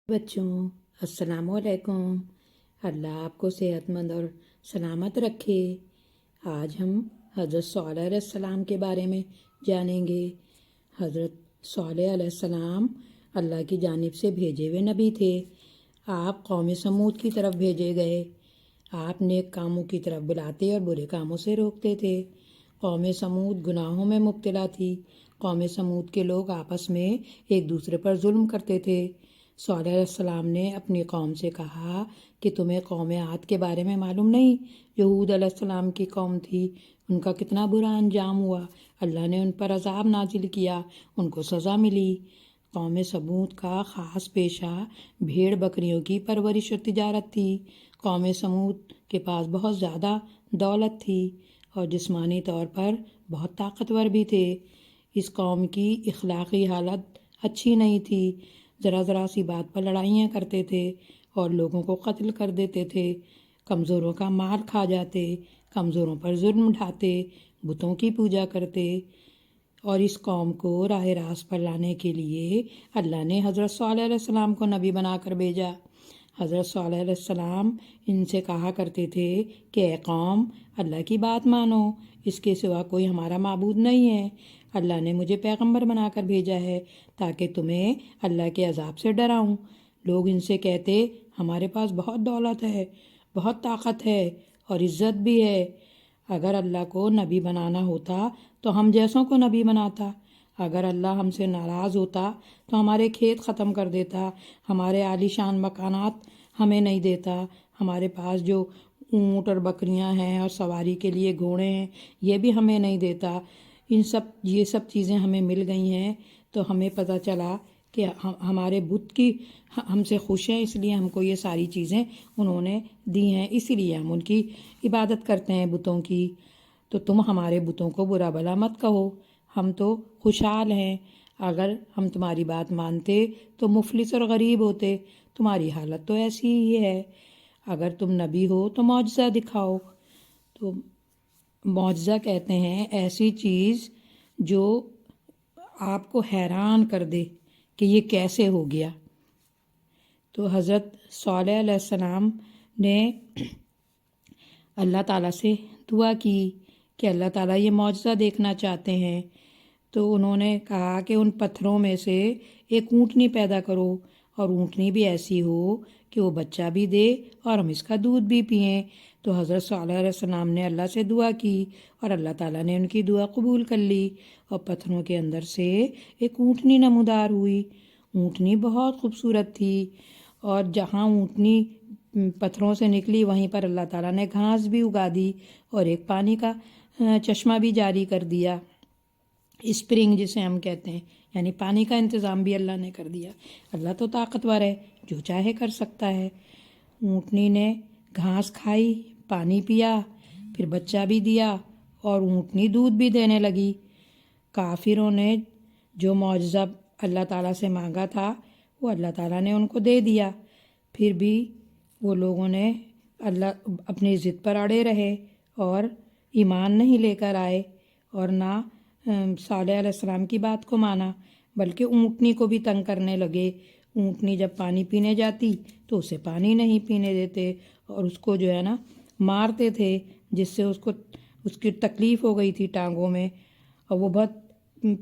بچوں، السلام علیکم۔ اللہ آپ کو صحت مند اور سلامت رکھے۔ آج ہم حضرت صالح علیہ السلام کے بارے میں جانیں گے۔ حضرت صالح علیہ السلام اللہ کی جانب سے بھیجے ہوئے نبی تھے۔ آپ قوم سمود کی طرف بھیجے گئے۔ آپ نیک کاموں کی طرف بلاتے اور برے کاموں سے روکتے تھے۔ قوم سمود گناہوں میں مبتلا تھی۔ قوم سمود کے لوگ آپس میں ایک دوسرے پر ظلم کرتے تھے۔ صالح علیہ السلام نے اپنی قوم سے کہا کہ تمہیں قوم عاد کے بارے میں معلوم نہیں، جو ہود علیہ السلام کی قوم تھی، ان کا کتنا برا انجام ہوا۔ اللہ نے ان پر عذاب نازل کیا، ان کو سزا ملی۔ قوم سمود کا خاص پیشہ بھیڑ بکریوں کی پرورش و تجارت تھی۔ قوم سمود کے پاس بہت زیادہ دولت تھی اور جسمانی طور پر بہت طاقتور بھی تھے۔ اس قوم کی اخلاقی حالت اچھی نہیں تھی۔ ذرا ذرا سی بات پر لڑائیاں کرتے تھے اور لوگوں کو قتل کر دیتے تھے، کمزوروں کا مال کھا جاتے، کمزوروں پر ظلم ڈھاتے، بتوں کی پوجا کرتے۔ اور اس قوم کو راہ راست پر لانے کے لیے اللہ نے حضرت صالح علیہ السلام کو نبی بنا کر بھیجا۔ حضرت صالح علیہ السلام ان سے کہا کرتے تھے کہ اے قوم، اللہ کی بات مانو، اس کے سوا کوئی ہمارا معبود نہیں ہے۔ اللہ نے مجھے پیغمبر بنا کر بھیجا ہے تاکہ تمہیں اللہ کے عذاب سے ڈراؤں۔ لوگ ان سے کہتے، ہمارے پاس بہت دولت ہے، بہت طاقت ہے اور عزت بھی ہے۔ اگر اللہ کو نبی بنانا ہوتا تو ہم جیسوں کو نبی بناتا۔ اگر اللہ ہم سے ناراض ہوتا تو ہمارے کھیت ختم کر دیتا، ہمارے عالی شان مکانات ہمیں نہیں دیتا، ہمارے پاس جو اونٹ اور بکریاں ہیں اور سواری کے لیے گھوڑے ہیں یہ بھی ہمیں نہیں دیتا۔ یہ سب چیزیں ہمیں مل گئی ہیں تو ہمیں پتہ چلا کہ ہمارے بت کی ہم سے خوش ہیں، اس لیے ہم کو یہ ساری چیزیں انہوں نے دی ہیں، اسی لیے ہم ان کی عبادت کرتے ہیں بتوں کی۔ تو تم ہمارے بتوں کو برا بھلا مت کہو، ہم تو خوشحال ہیں۔ اگر ہم تمہاری بات مانتے تو مفلس اور غریب ہوتے، تمہاری حالت تو ایسی ہی ہے۔ اگر تم نبی ہو تو معجزہ دکھاؤ۔ تو معجزہ کہتے ہیں ایسی چیز جو آپ کو حیران کر دے کہ یہ کیسے ہو گیا۔ تو حضرت صالح علیہ السلام نے اللہ تعالیٰ سے دعا کی کہ اللہ تعالیٰ یہ معجزہ دیکھنا چاہتے ہیں۔ تو انہوں نے کہا کہ ان پتھروں میں سے ایک اونٹنی پیدا کرو اور اونٹنی بھی ایسی ہو کہ وہ بچہ بھی دے اور ہم اس کا دودھ بھی پئیں۔ تو حضرت صالح علیہ السلام نے اللہ سے دعا کی اور اللہ تعالیٰ نے ان کی دعا قبول کر لی اور پتھروں کے اندر سے ایک اونٹنی نمودار ہوئی۔ اونٹنی بہت خوبصورت تھی اور جہاں اونٹنی پتھروں سے نکلی وہیں پر اللہ تعالیٰ نے گھاس بھی اگا دی اور ایک پانی کا چشمہ بھی جاری کر دیا، اسپرنگ جسے ہم کہتے ہیں، یعنی پانی کا انتظام بھی اللہ نے کر دیا۔ اللہ تو طاقتور ہے، جو چاہے کر سکتا ہے۔ اونٹنی نے گھاس کھائی، پانی پیا، پھر بچہ بھی دیا اور اونٹنی دودھ بھی دینے لگی۔ کافروں نے جو معجزہ اللہ تعالیٰ سے مانگا تھا وہ اللہ تعالیٰ نے ان کو دے دیا، پھر بھی وہ لوگوں نے اللہ اپنی ضد پر اڑے رہے اور ایمان نہیں لے کر آئے اور نہ صالح علیہ السلام کی بات کو مانا، بلکہ اونٹنی کو بھی تنگ کرنے لگے۔ اونٹنی جب پانی پینے جاتی تو اسے پانی نہیں پینے دیتے اور اس کو جو ہے نا مارتے تھے، جس سے اس کی تکلیف ہو گئی تھی ٹانگوں میں اور وہ بہت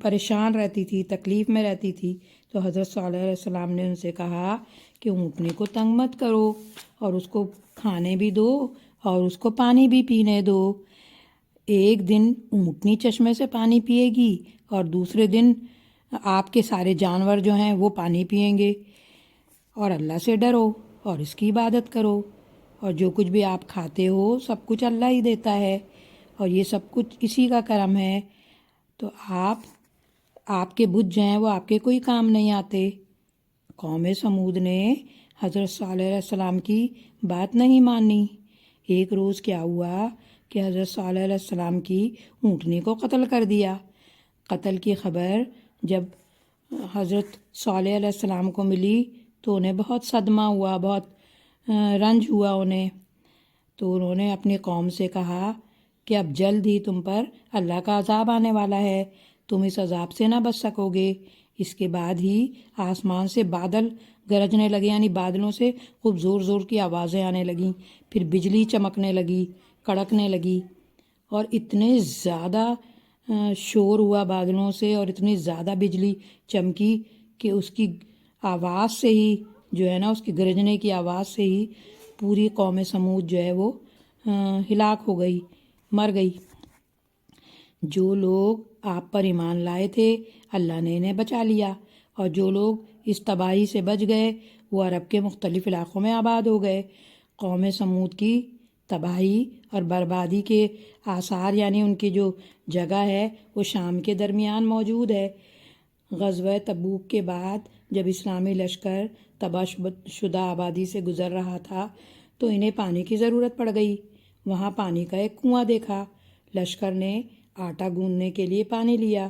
پریشان رہتی تھی، تکلیف میں رہتی تھی۔ تو حضرت صالح علیہ السلام نے ان سے کہا کہ اونٹنی کو تنگ مت کرو اور اس کو کھانے بھی دو اور اس کو پانی بھی پینے دو۔ ایک دن اونٹنی چشمے سے پانی پیے گی اور دوسرے دن آپ کے سارے جانور جو ہیں وہ پانی پئیں گے۔ اور اللہ سے ڈرو اور اس کی عبادت کرو، اور جو کچھ بھی آپ کھاتے ہو سب کچھ اللہ ہی دیتا ہے اور یہ سب کچھ اسی کا کرم ہے۔ تو آپ کے بت جو ہیں وہ آپ کے کوئی کام نہیں آتے۔ قوم سمود نے حضرت صالح علیہ السلام کی بات نہیں مانی۔ ایک روز کیا ہوا کہ حضرت صالح علیہ السلام کی اونٹنی کو قتل کر دیا۔ قتل کی خبر جب حضرت صالح علیہ السلام کو ملی تو انہیں بہت صدمہ ہوا، بہت رنج ہوا انہیں۔ تو انہوں نے اپنی قوم سے کہا کہ اب جلد ہی تم پر اللہ کا عذاب آنے والا ہے، تم اس عذاب سے نہ بچ سکو گے۔ اس کے بعد ہی آسمان سے بادل گرجنے لگے، یعنی بادلوں سے خوب زور زور کی آوازیں آنے لگیں، پھر بجلی چمکنے لگی، کڑکنے لگی، اور اتنے زیادہ شور ہوا بادلوں سے اور اتنی زیادہ بجلی چمکی کہ اس کی آواز سے ہی جو ہے نا، اس کی گرجنے کی آواز سے ہی پوری قوم سمود جو ہے وہ ہلاک ہو گئی، مر گئی۔ جو لوگ آپ پر ایمان لائے تھے اللہ نے انہیں بچا لیا، اور جو لوگ اس تباہی سے بچ گئے وہ عرب کے مختلف علاقوں میں آباد ہو گئے۔ قوم سمود کی تباہی اور بربادی کے آثار، یعنی ان کی جو جگہ ہے وہ شام کے درمیان موجود ہے۔ غزوہ تبوک کے بعد جب اسلامی لشکر تباہ شدہ آبادی سے گزر رہا تھا تو انہیں پانی کی ضرورت پڑ گئی۔ وہاں پانی کا ایک کنواں دیکھا، لشکر نے آٹا گوندنے کے لیے پانی لیا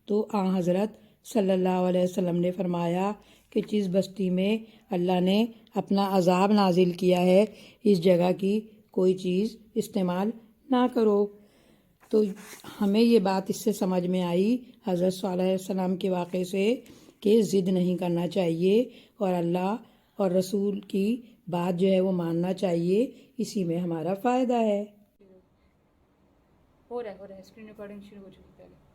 تو آن حضرت صلی اللہ علیہ وسلم نے فرمایا کہ جس بستی میں اللہ نے اپنا عذاب نازل کیا ہے اس جگہ کی کوئی چیز استعمال نہ کرو۔ تو ہمیں یہ بات اس سے سمجھ میں آئی حضرت صلی اللہ علیہ وسلم کے واقعے سے کہ ضد نہیں کرنا چاہیے اور اللہ اور رسول کی بات جو ہے وہ ماننا چاہیے، اسی میں ہمارا فائدہ ہے۔ ہو رہا ہے اسکرین ریکارڈنگ شروع ہو چکی پہلے۔